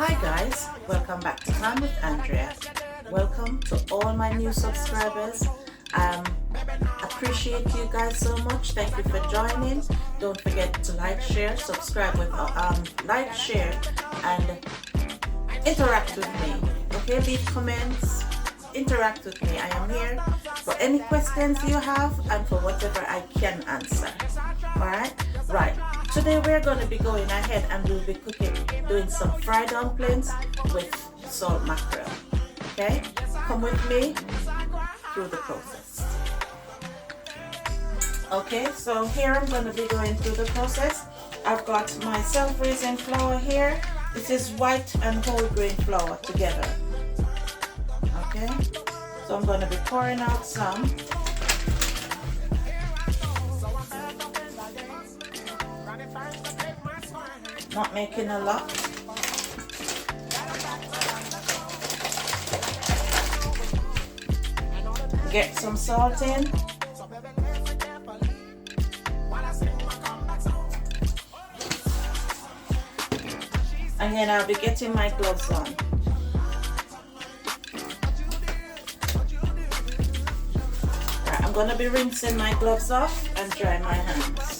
Hi guys, welcome back to Time with Andrea. Welcome to all my new subscribers. Appreciate you guys so much. Thank you for joining. Don't forget to like, share, subscribe with like, share, and interact with me. Okay, leave comments, interact with me. I am here for any questions you have and for whatever I can answer. Alright? Right. Today we're going to be going ahead and we'll be doing some fried dumplings with salt mackerel. Okay? Come with me through the process. Okay, so here I'm going to be going through the process. I've got my self-raising flour here. This is white and whole grain flour together. Okay, so I'm going to be pouring out some. Not making a lot. Get some salt in. And then I'll be getting my gloves on. Right, I'm going to be rinsing my gloves off and dry my hands.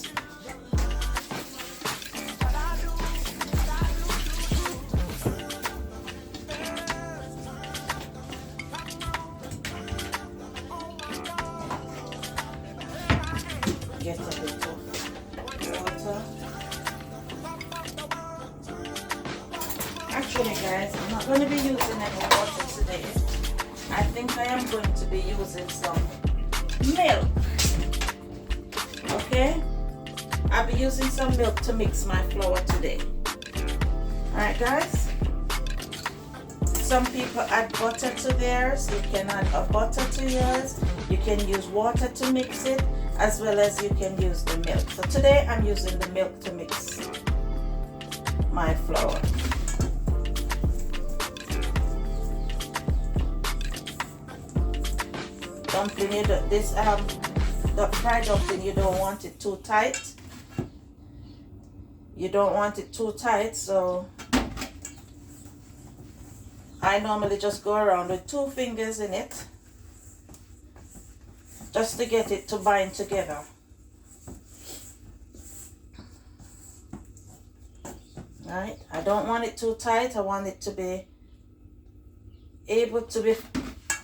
Get a bit of water. Actually guys, I'm not going to be using any water today. I think I am going to be using some milk. Okay? I'll be using some milk to mix my flour today. Alright guys? Some people add butter to theirs. You can add a butter to yours. You can use water to mix it, as well as you can use the milk. So today I'm using the milk to mix my flour. Dumpling, the fried dumpling, you don't want it too tight. You don't want it too tight, so I normally just go around with 2 fingers in it, just to get it to bind together. Right? I don't want it too tight. I want it to be able to be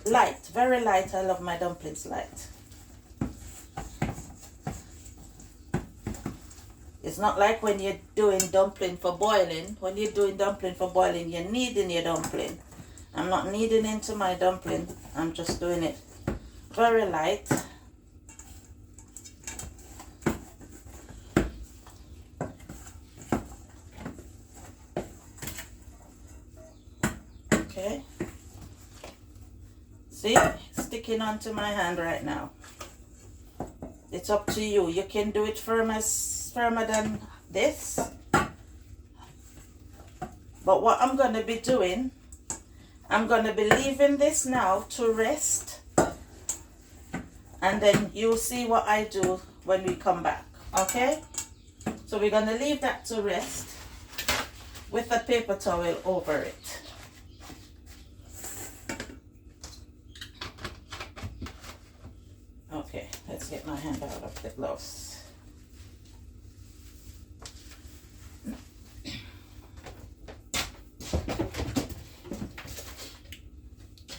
light, very light. I love my dumplings light. It's not like when you're doing dumpling for boiling. When you're doing dumpling for boiling, you're kneading your dumpling. I'm not kneading into my dumpling. I'm just doing it very light. Okay. See, sticking onto my hand right now. It's up to you. You can do it firmer than this. But what I'm going to be doing, I'm going to be leaving this now to rest. And then you'll see what I do when we come back. Okay? So we're going to leave that to rest with a paper towel over it. Okay, let's get my hand out of the gloves.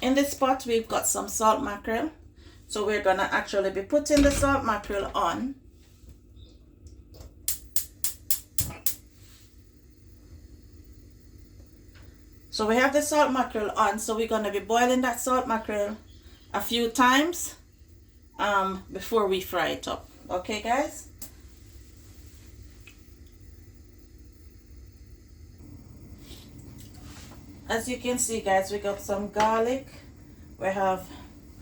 In this pot, we've got some salt mackerel. So we're going to actually be putting the salt mackerel on. So we have the salt mackerel on. So we're going to be boiling that salt mackerel a few times before we fry it up. Okay, guys? As you can see, guys, we got some garlic. We have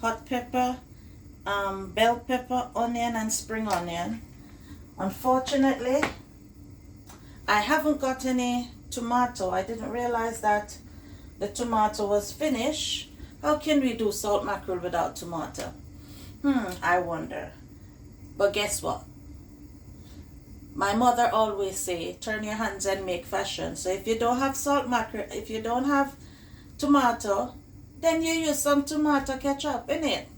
hot pepper, bell pepper, onion, and spring onion. Unfortunately, I haven't got any tomato. I didn't realize that the tomato was finished. How can we do salt mackerel without tomato? I wonder. But guess what? My mother always say, turn your hands and make fashion. So if you don't have salt mackerel, if you don't have tomato, then you use some tomato ketchup in it.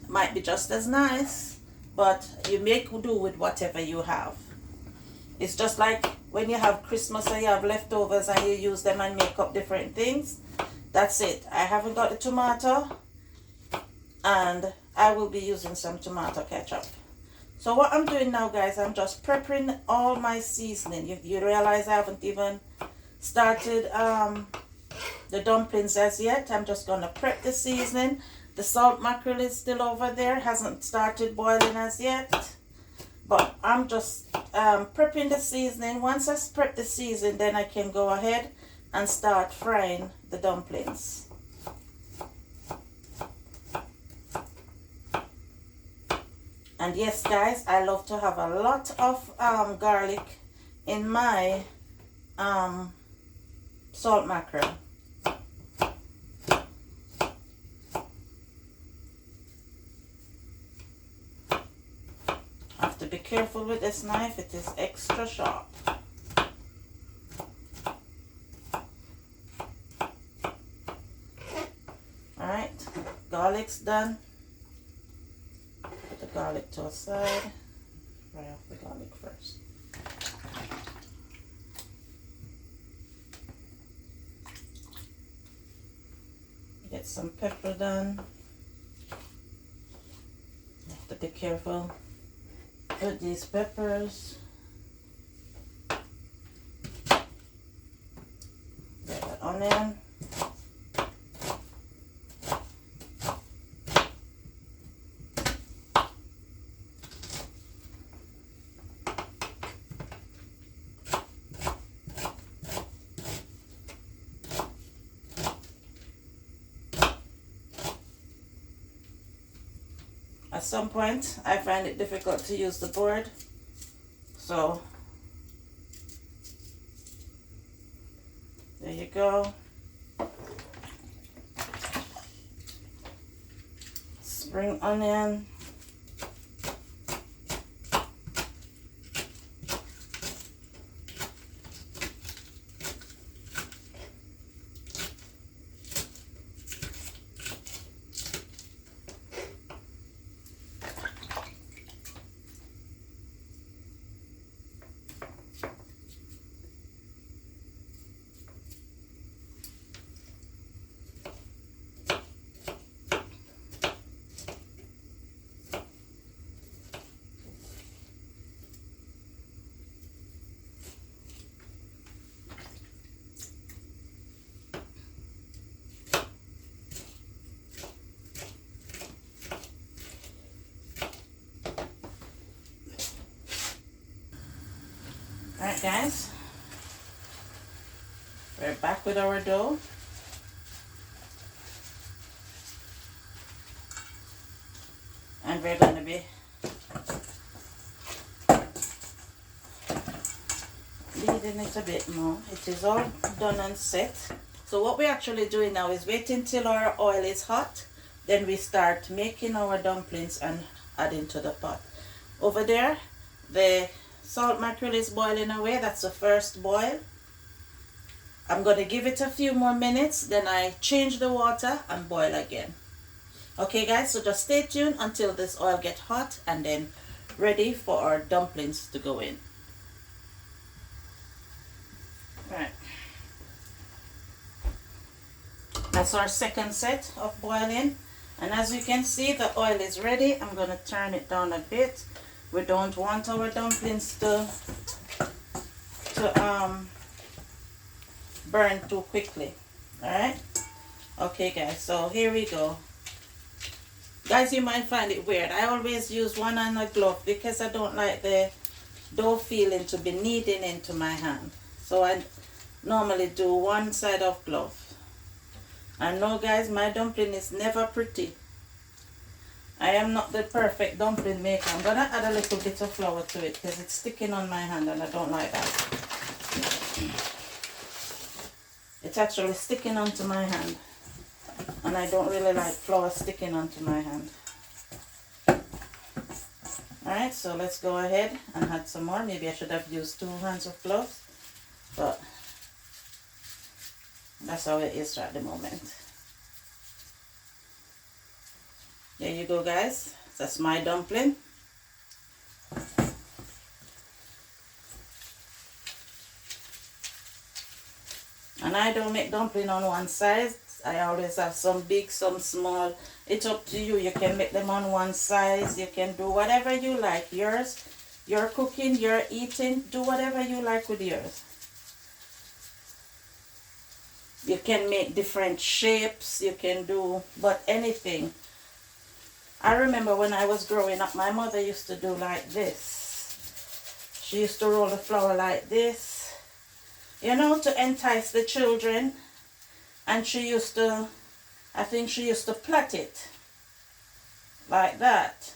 Might be just as nice, but you make do with whatever you have. It's just like when you have Christmas or you have leftovers and you use them and make up different things. That's it. I haven't got the tomato, and I will be using some tomato ketchup. So what I'm doing now, guys, I'm just prepping all my seasoning. You realize I haven't even started the dumplings as yet. I'm just going to prep the seasoning. The salt mackerel is still over there, hasn't started boiling as yet. But I'm just prepping the seasoning. Once I prep the seasoning, then I can go ahead and start frying the dumplings. And yes, guys, I love to have a lot of garlic in my salt mackerel. Have to be careful with this knife, it is extra sharp. Alright, garlic's done. Put the garlic to a side. Fry off the garlic first. Get some pepper done. Have to be careful with these peppers. Get the onion. At some point, I find it difficult to use the board, so there you go. Spring onion. Alright, guys, we're back with our dough. And we're going to be kneading it a bit more. It is all done and set. So what we're actually doing now is waiting till our oil is hot. Then we start making our dumplings and adding to the pot. Over there, the salt mackerel is boiling away. That's the first boil. I'm going to give it a few more minutes, then I change the water and boil again. Okay, guys, so just stay tuned until this oil gets hot and then ready for our dumplings to go in. Right. That's our second set of boiling. And as you can see, the oil is ready. I'm going to turn it down a bit. We don't want our dumplings to burn too quickly. Alright? Okay, guys, so here we go. Guys, you might find it weird. I always use one hand a glove because I don't like the dough feeling to be kneading into my hand. So I normally do one side of glove. I know, guys, my dumpling is never pretty. I am not the perfect dumpling maker. I'm going to add a little bit of flour to it because it's sticking on my hand and I don't like that. It's actually sticking onto my hand. And I don't really like flour sticking onto my hand. Alright, Alright, so let's go ahead and add some more. Maybe I should have used 2 hands of gloves, but that's how it is at the moment. There you go, guys. That's my dumpling. And I don't make dumpling on one size. I always have some big, some small. It's up to you. You can make them on one size. You can do whatever you like. Yours, you're cooking, you're eating. Do whatever you like with yours. You can make different shapes. You can do, but anything. I remember when I was growing up, my mother used to do like this. She used to roll the flour like this, you know, to entice the children. And she used to, I think she used to plait it like that.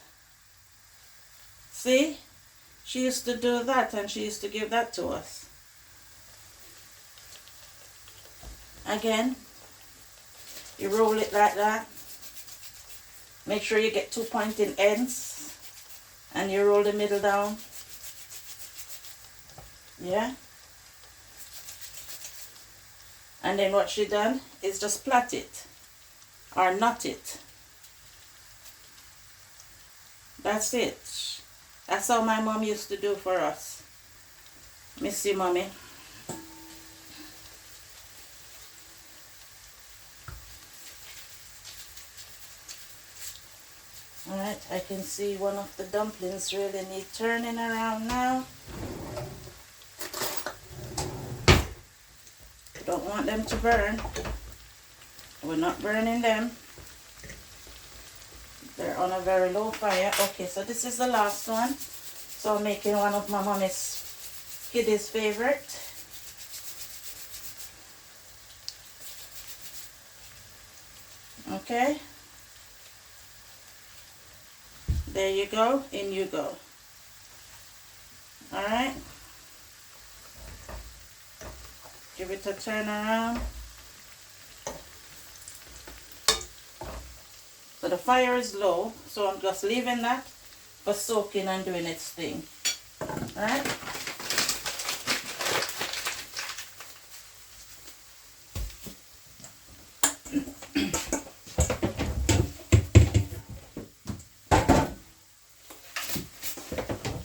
See? She used to do that, and she used to give that to us. Again, you roll it like that. Make sure you get 2 pointing ends, and you roll the middle down. Yeah? And then what she done is just plait it or knot it. That's it. That's how my mom used to do for us. Miss you, mommy. Alright, I can see one of the dumplings really need turning around now. Don't want them to burn. We're not burning them. They're on a very low fire. Okay, so this is the last one. So I'm making one of my mommy's kiddies' favorite. Okay. There you go. In you go. Alright. Give it a turn around. So the fire is low, so I'm just leaving that for soaking and doing its thing. Alright?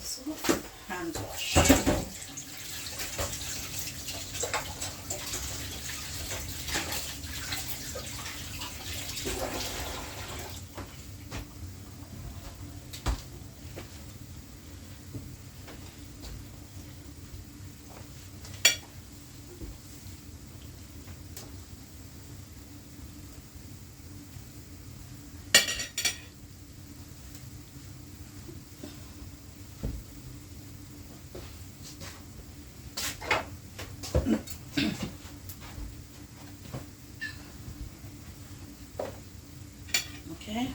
So, hand wash. Okay.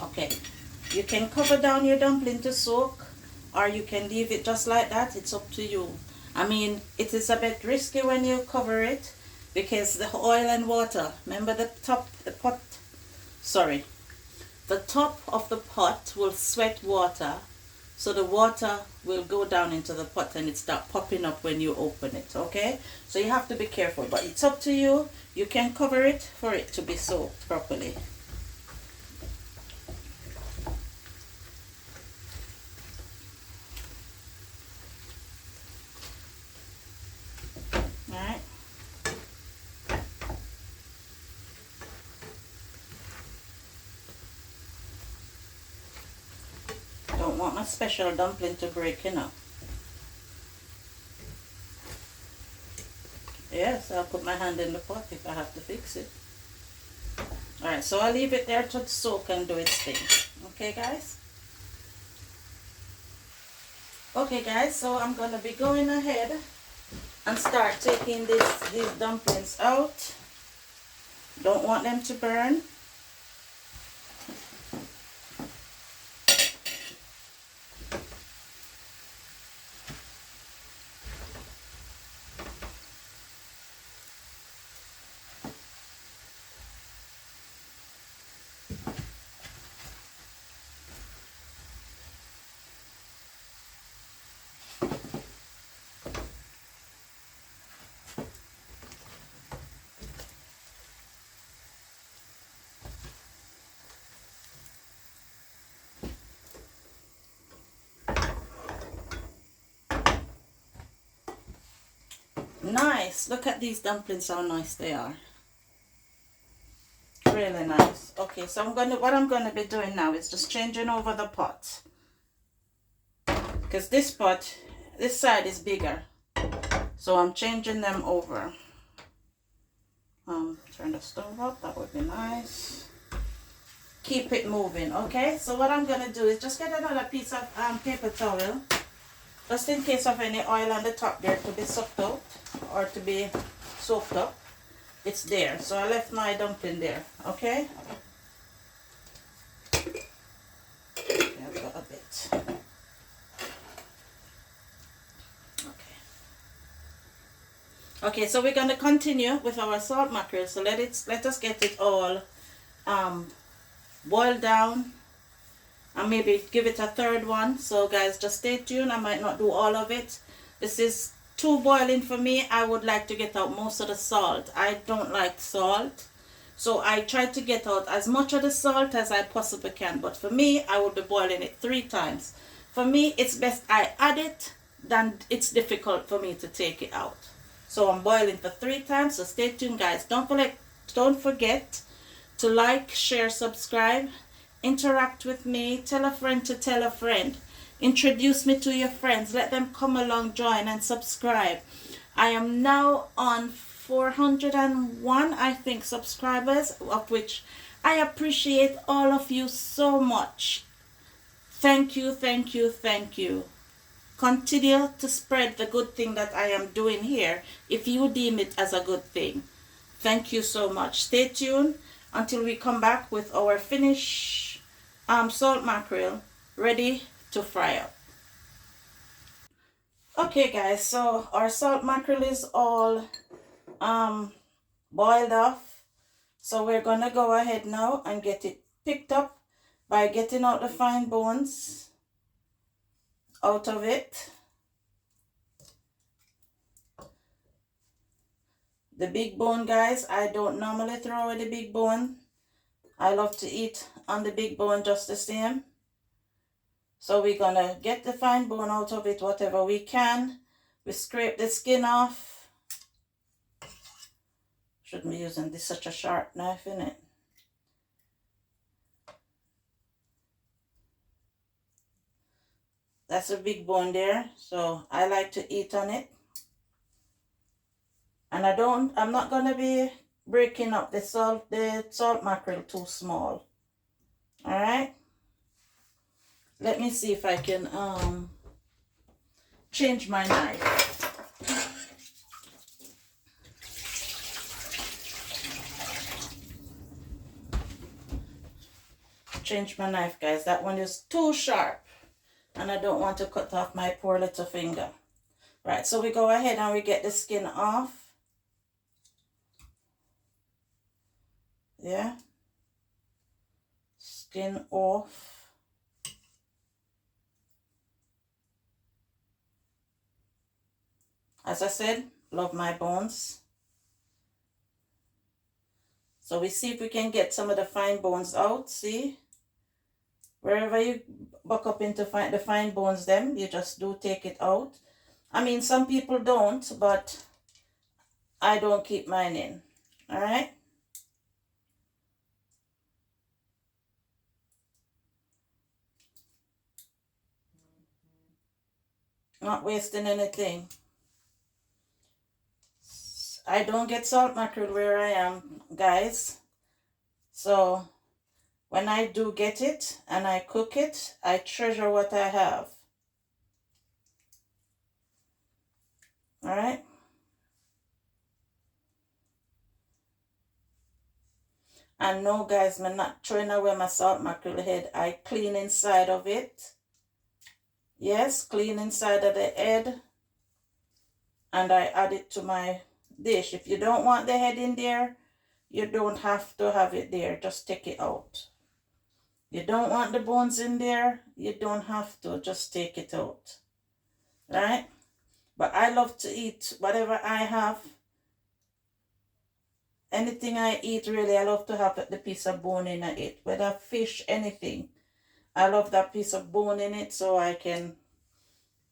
Okay, you can cover down your dumpling to soak, or you can leave it just like that. It's up to you. I mean, it is a bit risky when you cover it because the oil and water, remember the top of the pot will sweat water, so the water will go down into the pot and it start popping up when you open it. Okay, so you have to be careful, but it's up to you. You can cover it for it to be soaked properly. Alright. Don't want my special dumpling to break, you know. Yes, I'll put my hand in the pot if I have to fix it. Alright, so I'll leave it there to soak and do its thing. Okay, guys? Okay, guys, so I'm going to be going ahead and start taking these dumplings out. Don't want them to burn. Nice. Look at these dumplings, how nice they are. Really nice. Okay, so what I'm gonna be doing now is just changing over the pot. Because this pot, this side is bigger. So I'm changing them over. Turn the stove up, that would be nice. Keep it moving, okay? So what I'm gonna do is just get another piece of paper towel, just in case of any oil on the top there to be sucked out or to be soaked up. It's there. So I left my dumpling there, okay? I've got a bit. Okay, so we're going to continue with our salt mackerel. So let us get it all boiled down, and maybe give it a third one. So guys, just stay tuned. I might not do all of it. This is too boiling for me. I would like to get out most of the salt. I don't like salt, so I try to get out as much of the salt as I possibly can. But for me, I would be boiling it 3 times. For me, it's best I add it than it's difficult for me to take it out. So I'm boiling for 3 times. So stay tuned, guys. Don't forget to like, share, subscribe, interact with me, tell a friend to tell a friend. Introduce me to your friends. Let them come along, join, and subscribe. I am now on 401, I think, subscribers, of which I appreciate all of you so much. Thank you, thank you, thank you. Continue to spread the good thing that I am doing here if you deem it as a good thing. Thank you so much. Stay tuned until we come back with our finished salt mackerel ready to fry up. Okay guys, so our salt mackerel is all boiled off. So we're gonna go ahead now and get it picked up by getting out the fine bones out of it. The big bone, guys, I don't normally throw away the big bone. I love to eat on the big bone just the same. So we're gonna get the fine bone out of it, whatever we can. We scrape the skin off. Shouldn't be using this such a sharp knife, innit? That's a big bone there, so I like to eat on it. And I'm not gonna be breaking up the salt mackerel too small. All right. Let me see if I can change my knife. Change my knife, guys. That one is too sharp, and I don't want to cut off my poor little finger. Right, so we go ahead and we get the skin off. Yeah. Skin off. As I said, love my bones. So we see if we can get some of the fine bones out. See? Wherever you buck up into the fine bones, them, you just do take it out. I mean, some people don't, but I don't keep mine in. All right? Not wasting anything. I don't get salt mackerel where I am, guys. So when I do get it and I cook it, I treasure what I have. All right? And no guys, I'm not throwing away my salt mackerel head. I clean inside of it. Yes, clean inside of the head. And I add it to my dish. If you don't want the head in there, you don't have to have it there. Just take it out. You don't want the bones in there, you don't have to. Just take it out. Right? But I love to eat whatever I have. Anything I eat, really, I love to have the piece of bone in it. Whether fish, anything. I love that piece of bone in it so I can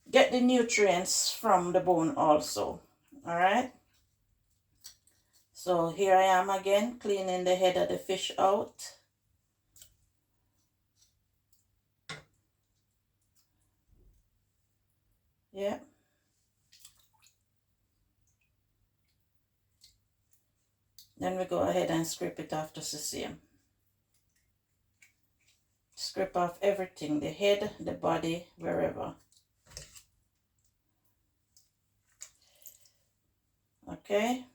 get the nutrients from the bone also. Alright? So here I am again, cleaning the head of the fish out. Yeah. Then we go ahead and scrape it off just the same. Scrape off everything, the head, the body, wherever. Okay.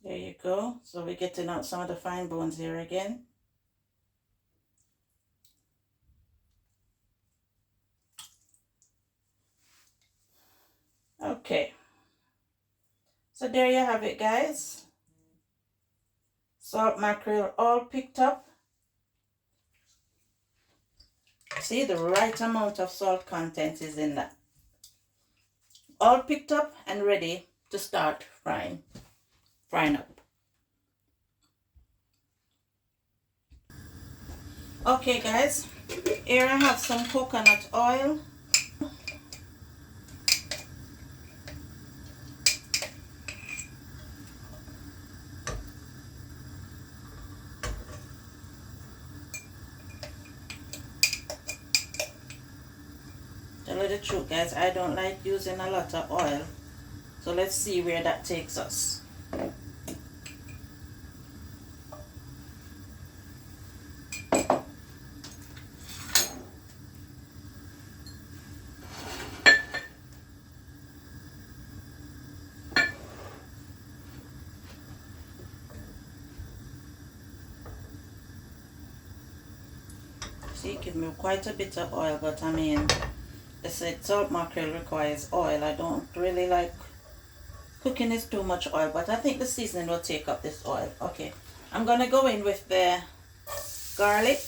There you go. So we're getting out some of the fine bones here again. Okay. So there you have it, guys. Salt mackerel all picked up. See, the right amount of salt content is in that. All picked up and ready to start frying up. Okay, guys. Here I have some coconut oil. Tell you the truth, guys, I don't like using a lot of oil. So let's see where that takes us. See, give me quite a bit of oil, but I mean, I said salt mackerel requires oil. I don't really like cooking is too much oil, but I think the seasoning will take up this oil. Okay, I'm gonna go in with the garlic.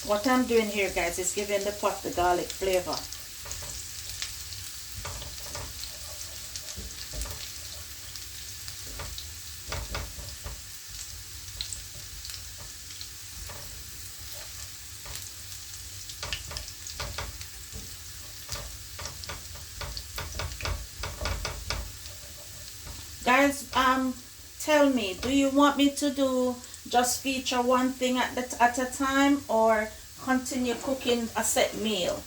What I'm doing here, guys, is giving the pot the garlic flavor. Guys, tell me, do you want me to do just feature one thing at a time, or continue cooking a set meal?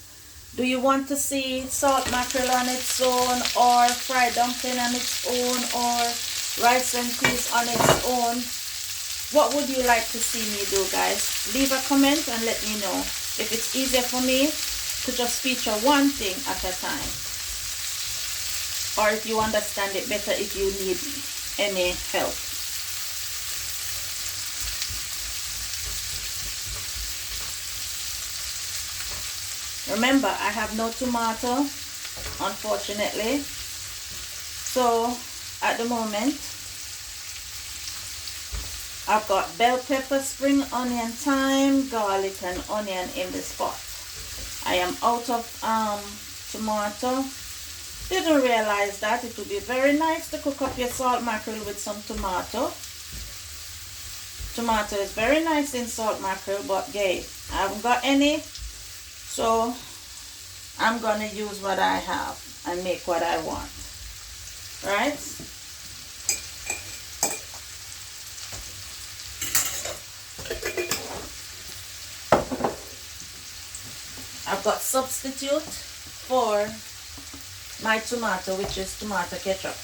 Do you want to see salt mackerel on its own, or fried dumpling on its own, or rice and peas on its own? What would you like to see me do, guys? Leave a comment and let me know if it's easier for me to just feature one thing at a time, or if you understand it better if you need any help. Remember, I have no tomato, unfortunately. So at the moment, I've got bell pepper, spring onion, thyme, garlic, and onion in this pot. I am out of tomato. Didn't realize that. It would be very nice to cook up your salt mackerel with some tomato. Tomato is very nice in salt mackerel, but gay, I haven't got any, so I'm gonna use what I have and make what I want. Right? got substitute for my tomato, which is tomato ketchup.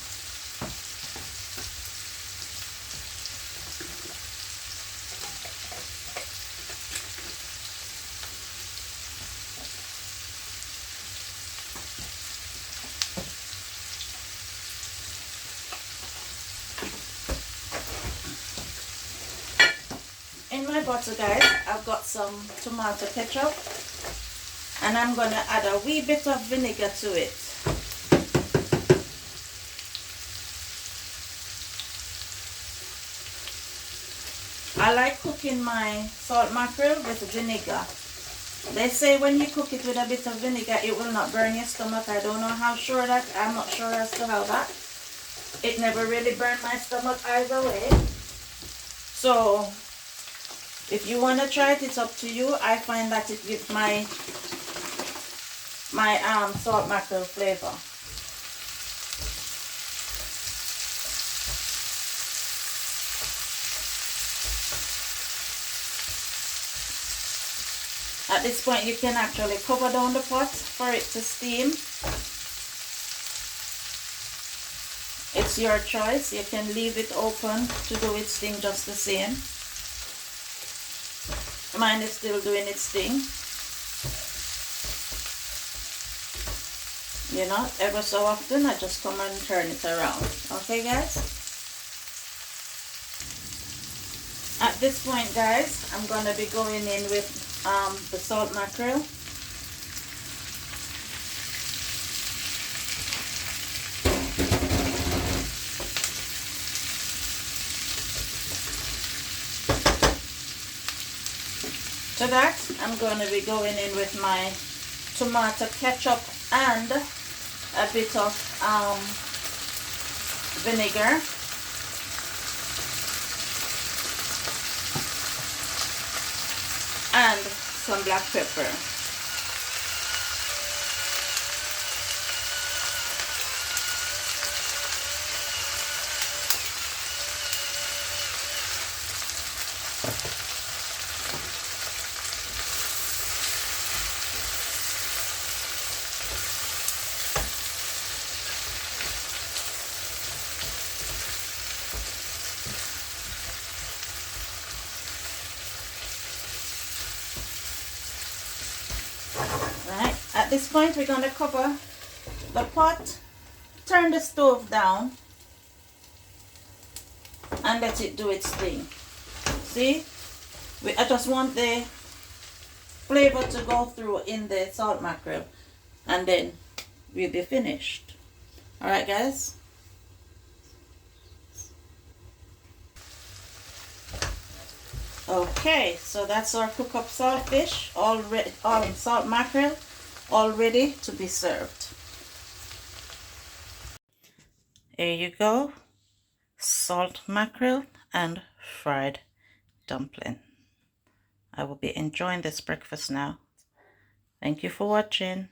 In my butter, guys, I've got some tomato ketchup, and I'm going to add a wee bit of vinegar to it. I like cooking my salt mackerel with vinegar. They say when you cook it with a bit of vinegar, it will not burn your stomach. I don't know how sure that, I'm not sure as to how that. It never really burned my stomach either way. So, if you want to try it, it's up to you. I find that it gives my salt mackerel flavor. At this point, you can actually cover down the pot for it to steam. It's your choice. You can leave it open to do its thing just the same. Mine is still doing its thing. You know, ever so often I just come and turn it around. Okay, guys? At this point, guys, I'm going to be going in with the salt mackerel. To that, I'm going to be going in with my tomato ketchup and a bit of vinegar. And some black pepper. Right, at this point we're going to cover the pot, turn the stove down, and let it do its thing. See, I just want the flavor to go through in the salt mackerel, and then we'll be finished. Alright, guys. Okay, so that's our cook up saltfish, salt mackerel, all ready to be served. Here you go, salt mackerel and fried dumpling. I will be enjoying this breakfast now. Thank you for watching.